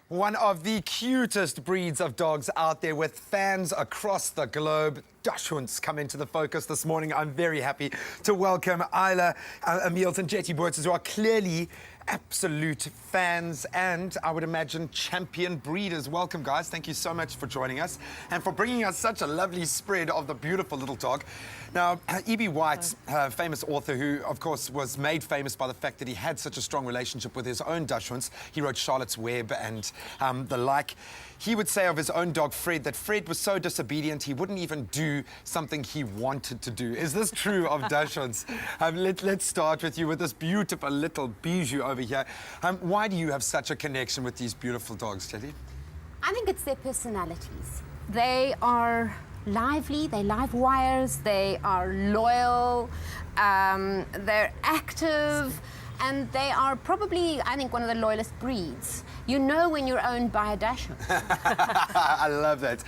One of the cutest breeds of dogs out there with fans across the globe. Duchshunds come into the focus this morning. I'm very happy to welcome Isla, Ameels and Jetty, who are clearly absolute fans and, I would imagine, champion breeders. Welcome, guys. Thank you so much for joining us and for bringing us such a lovely spread of the beautiful little dog. Now, E.B. White, famous author who, of course, was made famous by the fact that he had such a strong relationship with his own Duchshunds. He wrote Charlotte's Web and the like. He would say of his own dog, Fred, that Fred was so disobedient he wouldn't even do something he wanted to do. Is this true of Duchshunds? Let's start with you with this beautiful little bijou over here. Why do you have such a connection with these beautiful dogs, Jetty? I think it's their personalities. They are lively, they're live wires, they are loyal, they're active, and they are probably, I think, one of the loyalest breeds. You know when you're owned by a Dachshund. I love that.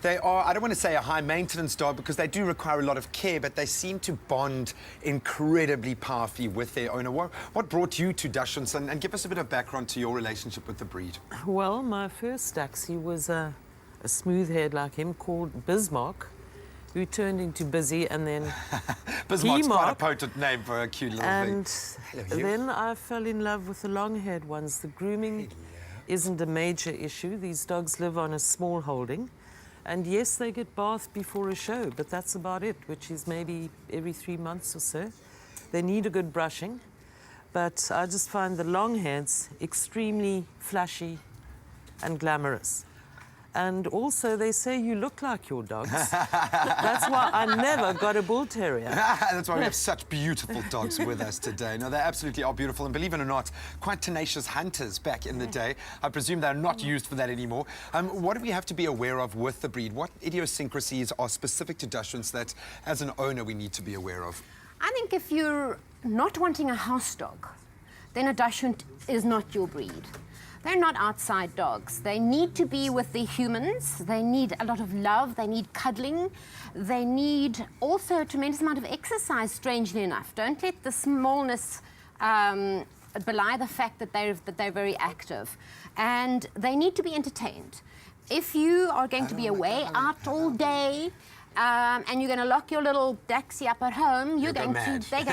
They are, I don't want to say a high-maintenance dog because they do require a lot of care, but they seem to bond incredibly powerfully with their owner. What brought you to Duchshunds? And give us a bit of background to your relationship with the breed. Well, my first Dachshund was a smooth-haired like him called Bismarck, who turned into Busy, and then Bismarck's quite a potent name for a cute little and thing. then I fell in love with the long-haired ones. The grooming isn't a major issue. These dogs live on a small holding. And yes, they get bathed before a show, but that's about it, which is maybe every 3 months or so. They need a good brushing. But I just find the long-hairs extremely flashy and glamorous. And also, they say you look like your dogs. That's why I never got a bull terrier. That's why we have such beautiful dogs with us today. No, they absolutely are beautiful, and believe it or not, quite tenacious hunters back in the day. I presume they're not used for that anymore. What do we have to be aware of with the breed? What idiosyncrasies are specific to Duchshunds that, as an owner, we need to be aware of? I think if you're not wanting a house dog, then a Dachshund is not your breed. They're not outside dogs. They need to be with the humans. They need a lot of love. They need cuddling. They need also a tremendous amount of exercise, strangely enough. Don't let the smallness belie the fact that they're very active. And they need to be entertained. If you are going to be away out all day, and you're going to lock your little Daxie up at home, they're going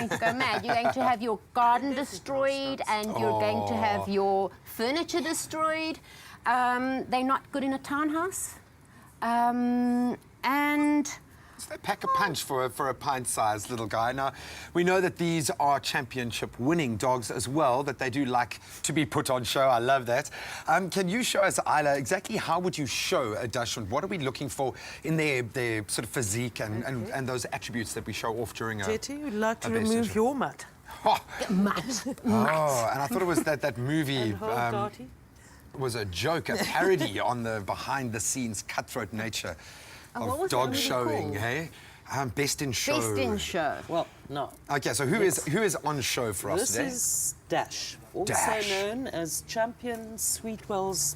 to go mad. You're going to have your garden destroyed, and you're going to have your furniture destroyed. They're not good in a townhouse. And they pack a punch for a pint-sized little guy. Now, we know that these are championship-winning dogs as well, that they do like to be put on show. I love that. Can you show us, Isla, exactly how would you show a Dachshund? What are we looking for in their sort of physique and those attributes that we show off during a Jetty, would like to remove your mutt. Oh. mutt. Oh, and I thought it was that movie was a joke, a parody on the behind-the-scenes cutthroat nature of dog showing, hey? Best in Show. Best in Show. Well, no. Okay, so who is on show for us today? This is Dash, also Dash, known as Champion Sweetwell's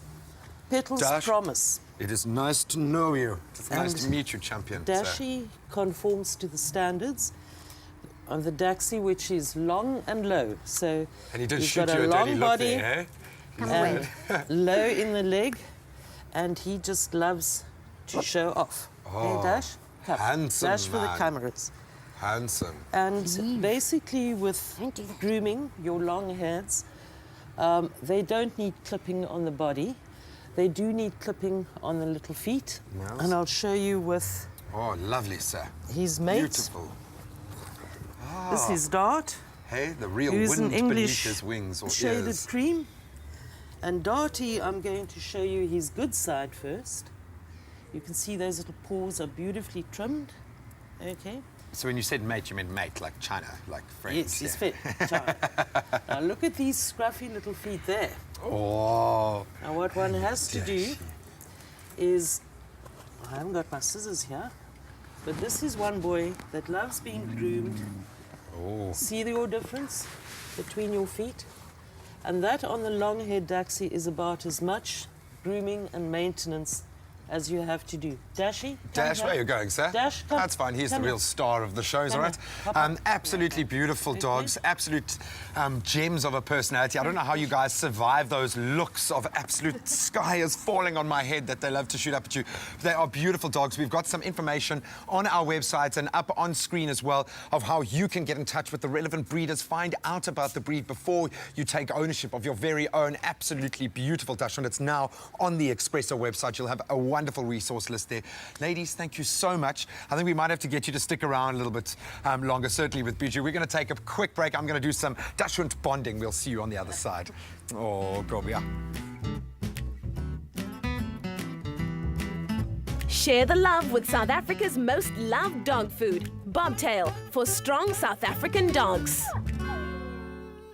Petals Dash, Promise. It is nice to know you. It's nice to meet you, Champion. Dashy conforms to the standards of the Dachshund, which is long and low. So and he did he's shoot got you a a long dirty body look there, eh? Come away. low in the leg, and he just loves to show off. Oh, hey, Dash, come. handsome Dash for the man. cameras. Handsome. And basically with grooming, your long hairs, they don't need clipping on the body. They do need clipping on the little feet. Yes. And I'll show you with Oh, lovely, sir. his mate. Beautiful. This is Dart. Hey, the real who's wind an beneath English his wings or shaded ears. cream. And Darty, I'm going to show you his good side first. You can see those little paws are beautifully trimmed. Okay. So when you said mate, you meant mate, like China, like friends. Yes, he's fit. China. Now look at these scruffy little feet there. Oh. Now what one has to do is, I haven't got my scissors here, but this is one boy that loves being groomed. Oh. See your difference between your feet? And that on the long-haired Dachshund is about as much grooming and maintenance as you have to do. Dashy? Dash, where are you going, sir? Dash, come. That's fine. He's the Come real here. star of the shows, Come all right? here. Pop up. Absolutely beautiful dogs, absolute gems of a personality. I don't know how you guys survive those looks of absolute sky is falling on my head that they love to shoot up at you. They are beautiful dogs. We've got some information on our website and up on screen as well of how you can get in touch with the relevant breeders, find out about the breed before you take ownership of your very own absolutely beautiful Dachshund. It's now on the Expresso website. You'll have a wonderful resource list there. Ladies, thank you so much. I think we might have to get you to stick around a little bit longer, certainly with Bijou. We're going to take a quick break. I'm going to do some Dachshund bonding. We'll see you on the other side. Oh, God, yeah. Share the love with South Africa's most loved dog food, Bobtail, for strong South African dogs.